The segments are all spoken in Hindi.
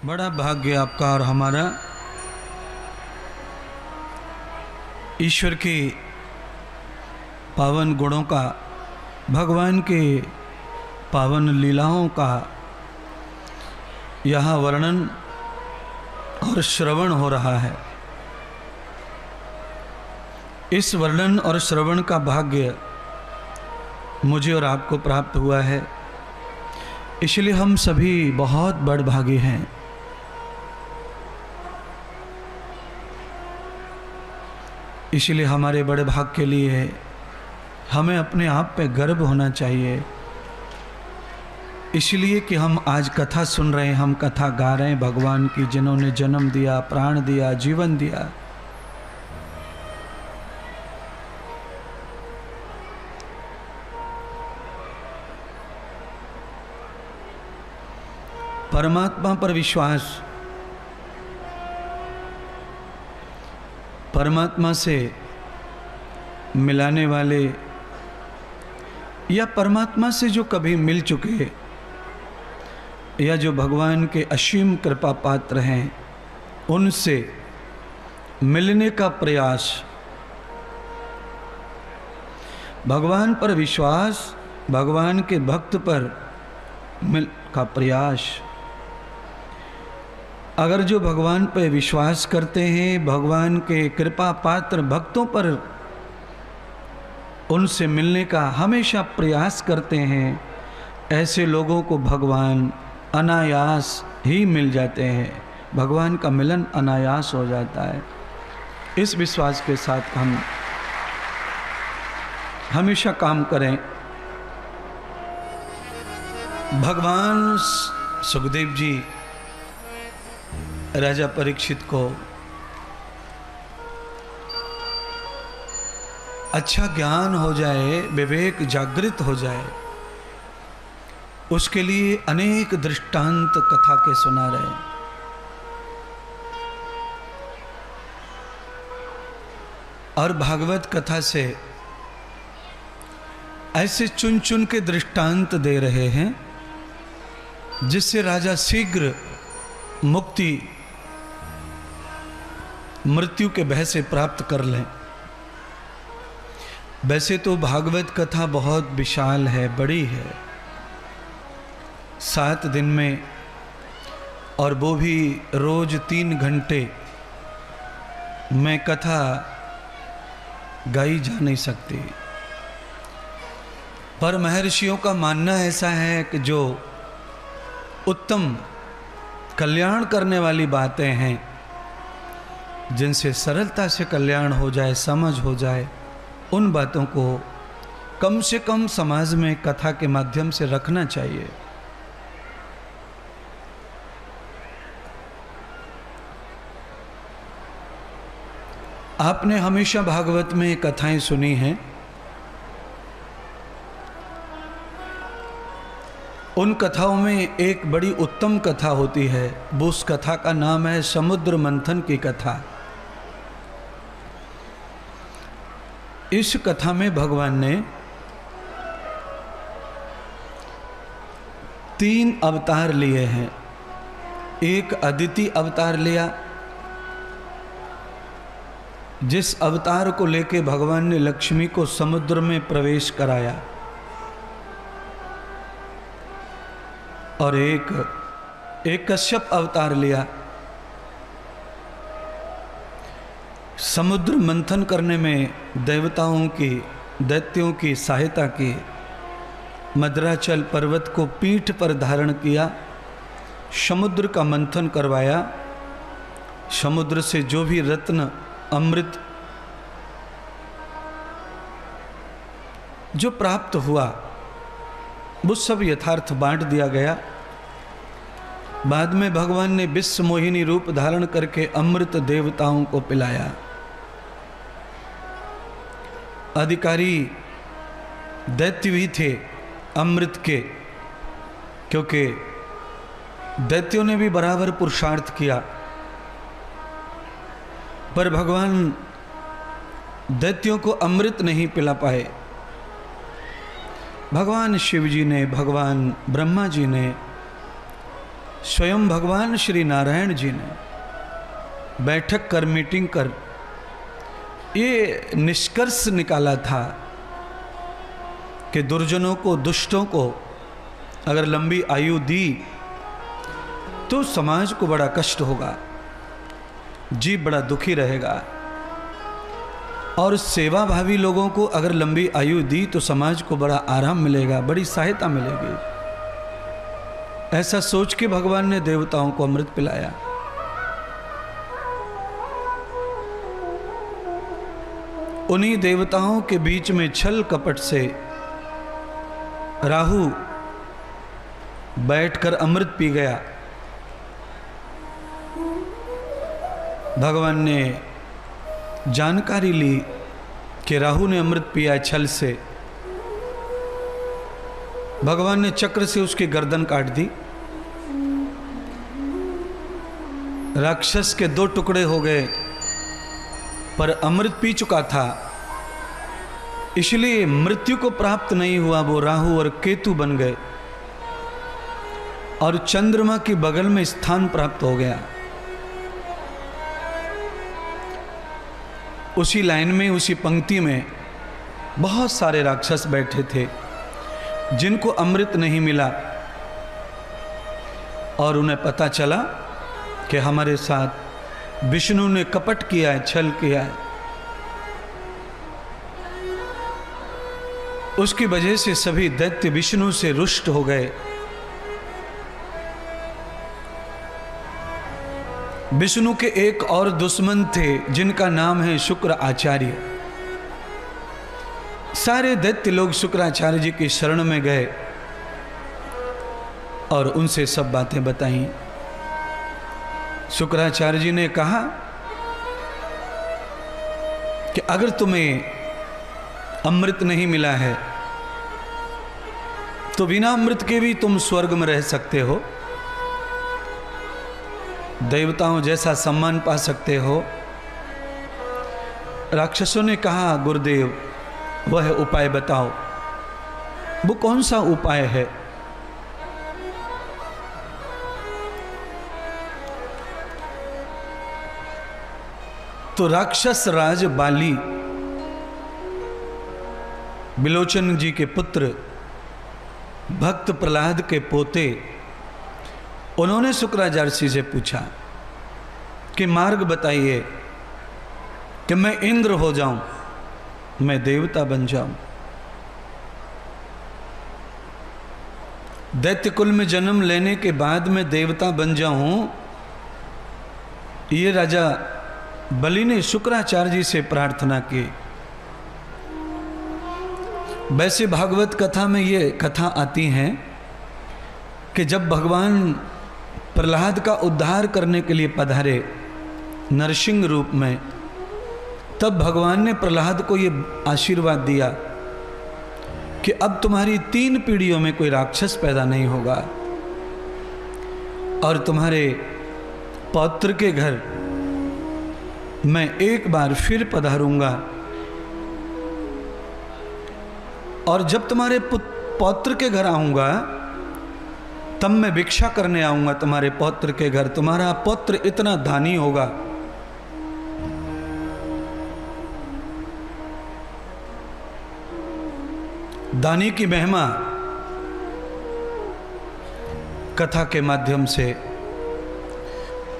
बड़ा भाग्य आपका और हमारा ईश्वर के पावन गुणों का, भगवान के पावन लीलाओं का यहाँ वर्णन और श्रवण हो रहा है। इस वर्णन और श्रवण का भाग्य मुझे और आपको प्राप्त हुआ है, इसलिए हम सभी बहुत बड़भागी हैं। इसलिए हमारे बड़े भाग के लिए हमें अपने आप पे गर्व होना चाहिए। इसलिए कि हम आज कथा सुन रहे हैं, हम कथा गा रहे हैं भगवान की, जिन्होंने जन्म दिया, प्राण दिया, जीवन दिया। परमात्मा पर विश्वास, परमात्मा से मिलाने वाले या परमात्मा से जो कभी मिल चुके या जो भगवान के असीम कृपा पात्र हैं, उनसे मिलने का प्रयास, भगवान पर विश्वास, भगवान के भक्त पर मिल का प्रयास। अगर जो भगवान पर विश्वास करते हैं, भगवान के कृपा पात्र भक्तों पर उनसे मिलने का हमेशा प्रयास करते हैं, ऐसे लोगों को भगवान अनायास ही मिल जाते हैं। भगवान का मिलन अनायास हो जाता है। इस विश्वास के साथ हम हमेशा काम करें। भगवान सुखदेव जी राजा परीक्षित को अच्छा ज्ञान हो जाए, विवेक जागृत हो जाए, उसके लिए अनेक दृष्टांत कथा के सुना रहे। और भागवत कथा से ऐसे चुन चुन के दृष्टांत दे रहे हैं जिससे राजा शीघ्र मुक्ति, मृत्यु के भय से प्राप्त कर लें। वैसे तो भागवत कथा बहुत विशाल है, बड़ी है, 7 दिन में, और वो भी रोज 3 घंटे में कथा गाई जा नहीं सकती। पर महर्षियों का मानना ऐसा है कि जो उत्तम कल्याण करने वाली बातें हैं, जिनसे सरलता से कल्याण हो जाए, समझ हो जाए, उन बातों को कम से कम समाज में कथा के माध्यम से रखना चाहिए। आपने हमेशा भागवत में कथाएं सुनी हैं। उन कथाओं में एक बड़ी उत्तम कथा होती है, वो उस कथा का नाम है समुद्र मंथन की कथा। इस कथा में भगवान ने 3 अवतार लिए हैं। एक अदिति अवतार लिया, जिस अवतार को लेके भगवान ने लक्ष्मी को समुद्र में प्रवेश कराया, और एक कश्यप अवतार लिया, समुद्र मंथन करने में देवताओं की, दैत्यों की सहायता की, मद्राचल पर्वत को पीठ पर धारण किया, समुद्र का मंथन करवाया। समुद्र से जो भी रत्न, अमृत जो प्राप्त हुआ, वो सब यथार्थ बांट दिया गया। बाद में भगवान ने विश्व मोहिनी रूप धारण करके अमृत देवताओं को पिलाया। अधिकारी दैत्य भी थे अमृत के, क्योंकि दैत्यों ने भी बराबर पुरुषार्थ किया, पर भगवान दैत्यों को अमृत नहीं पिला पाए। भगवान शिव जी ने, भगवान ब्रह्मा जी ने स्वयं भगवान श्री नारायण जी ने बैठक कर, मीटिंग कर ये निष्कर्ष निकाला था कि दुर्जनों को, दुष्टों को अगर लंबी आयु दी तो समाज को बड़ा कष्ट होगा, जीव बड़ा दुखी रहेगा, और सेवा भावी लोगों को अगर लंबी आयु दी तो समाज को बड़ा आराम मिलेगा, बड़ी सहायता मिलेगी। ऐसा सोच के भगवान ने देवताओं को अमृत पिलाया। उन्हीं देवताओं के बीच में छल कपट से राहु बैठकर अमृत पी गया। भगवान ने जानकारी ली कि राहु ने अमृत पिया छल से। भगवान ने चक्र से उसकी गर्दन काट दी। राक्षस के 2 टुकड़े हो गए, पर अमृत पी चुका था, इसलिए मृत्यु को प्राप्त नहीं हुआ। वो राहु और केतु बन गए और चंद्रमा की बगल में स्थान प्राप्त हो गया। उसी लाइन में, उसी पंक्ति में बहुत सारे राक्षस बैठे थे जिनको अमृत नहीं मिला, और उन्हें पता चला कि हमारे साथ विष्णु ने कपट किया है, छल किया है। उसकी वजह से सभी दैत्य विष्णु से रुष्ट हो गए। विष्णु के एक और दुश्मन थे जिनका नाम है शुक्र आचार्य। सारे दैत्य लोग शुक्राचार्य जी की शरण में गए और उनसे सब बातें बताई। शुक्राचार्य जी ने कहा कि अगर तुम्हें अमृत नहीं मिला है तो बिना अमृत के भी तुम स्वर्ग में रह सकते हो, देवताओं जैसा सम्मान पा सकते हो। राक्षसों ने कहा, गुरुदेव वह उपाय बताओ। वो कौन सा उपाय है? तो राक्षस राज बाली, बिलोचन जी के पुत्र, भक्त प्रहलाद के पोते, उन्होंने शुक्राचार्य से पूछा कि मार्ग बताइए कि मैं इंद्र हो जाऊं, मैं देवता बन जाऊं। दैत्य कुल में जन्म लेने के बाद मैं देवता बन जाऊं, ये राजा बलि ने शुक्राचार्य जी से प्रार्थना की। वैसे भागवत कथा में ये कथा आती है कि जब भगवान प्रहलाद का उद्धार करने के लिए पधारे नरसिंह रूप में, तब भगवान ने प्रहलाद को ये आशीर्वाद दिया कि अब तुम्हारी 3 पीढ़ियों में कोई राक्षस पैदा नहीं होगा और तुम्हारे पौत्र के घर मैं एक बार फिर पधारूंगा, और जब तुम्हारे पौत्र के घर आऊंगा तब मैं भिक्षा करने आऊंगा तुम्हारे पौत्र के घर। तुम्हारा पौत्र इतना दानी होगा, दानी की महिमा कथा के माध्यम से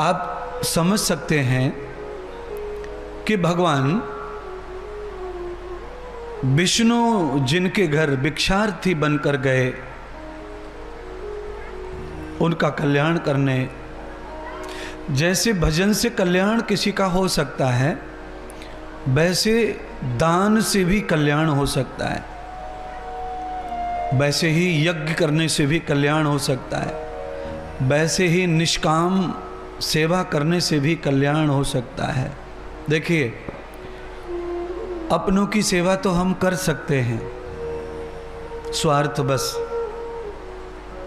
आप समझ सकते हैं कि भगवान विष्णु जिनके घर भिक्षार्थी बनकर गए, उनका कल्याण करने। जैसे भजन से कल्याण किसी का हो सकता है, वैसे दान से भी कल्याण हो सकता है, वैसे ही यज्ञ करने से भी कल्याण हो सकता है, वैसे ही निष्काम सेवा करने से भी कल्याण हो सकता है। देखिए, अपनों की सेवा तो हम कर सकते हैं, स्वार्थ बस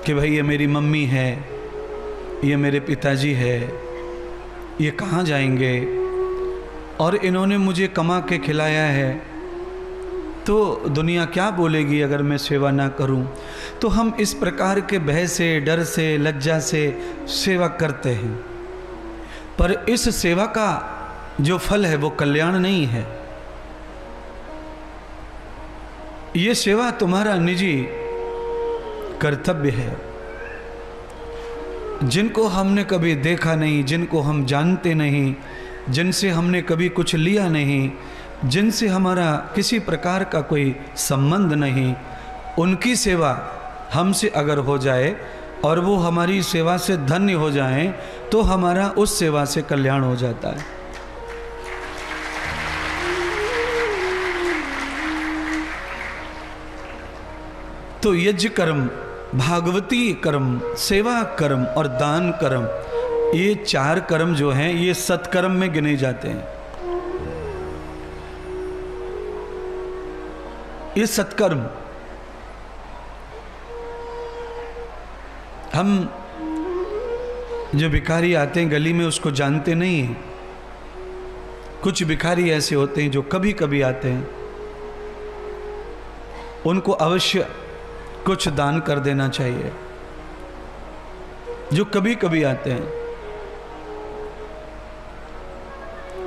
कि भाई ये मेरी मम्मी है, ये मेरे पिताजी है, ये कहाँ जाएंगे और इन्होंने मुझे कमा के खिलाया है, तो दुनिया क्या बोलेगी अगर मैं सेवा ना करूं। तो हम इस प्रकार के भय से, डर से, लज्जा से सेवा करते हैं, पर इस सेवा का जो फल है वो कल्याण नहीं है। ये सेवा तुम्हारा निजी कर्तव्य है। जिनको हमने कभी देखा नहीं, जिनको हम जानते नहीं, जिनसे हमने कभी कुछ लिया नहीं, जिनसे हमारा किसी प्रकार का कोई संबंध नहीं, उनकी सेवा हमसे अगर हो जाए और वो हमारी सेवा से धन्य हो जाएं, तो हमारा उस सेवा से कल्याण हो जाता है। तो यज्ञ कर्म, भागवती कर्म, सेवा कर्म और दान कर्म, ये 4 कर्म जो हैं ये सत्कर्म में गिने जाते हैं। ये सत्कर्म, हम जो भिखारी आते हैं गली में उसको जानते नहीं हैं। कुछ भिखारी ऐसे होते हैं जो कभी कभी आते हैं, उनको अवश्य कुछ दान कर देना चाहिए। जो कभी कभी आते हैं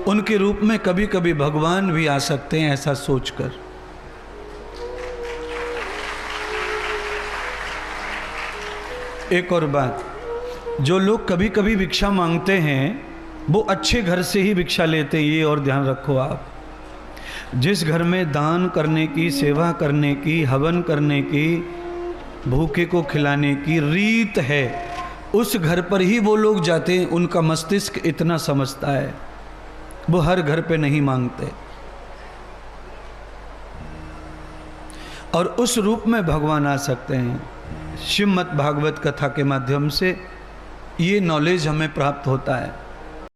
उनके रूप में कभी कभी भगवान भी आ सकते हैं, ऐसा सोचकर। एक और बात, जो लोग कभी कभी भिक्षा मांगते हैं वो अच्छे घर से ही भिक्षा लेते हैं, ये और ध्यान रखो आप। जिस घर में दान करने की, सेवा करने की, हवन करने की, भूखे को खिलाने की रीत है, उस घर पर ही वो लोग जाते हैं। उनका मस्तिष्क इतना समझता है, वो हर घर पे नहीं मांगते। और उस रूप में भगवान आ सकते हैं। श्रीमद् भागवत कथा के माध्यम से ये नॉलेज हमें प्राप्त होता है।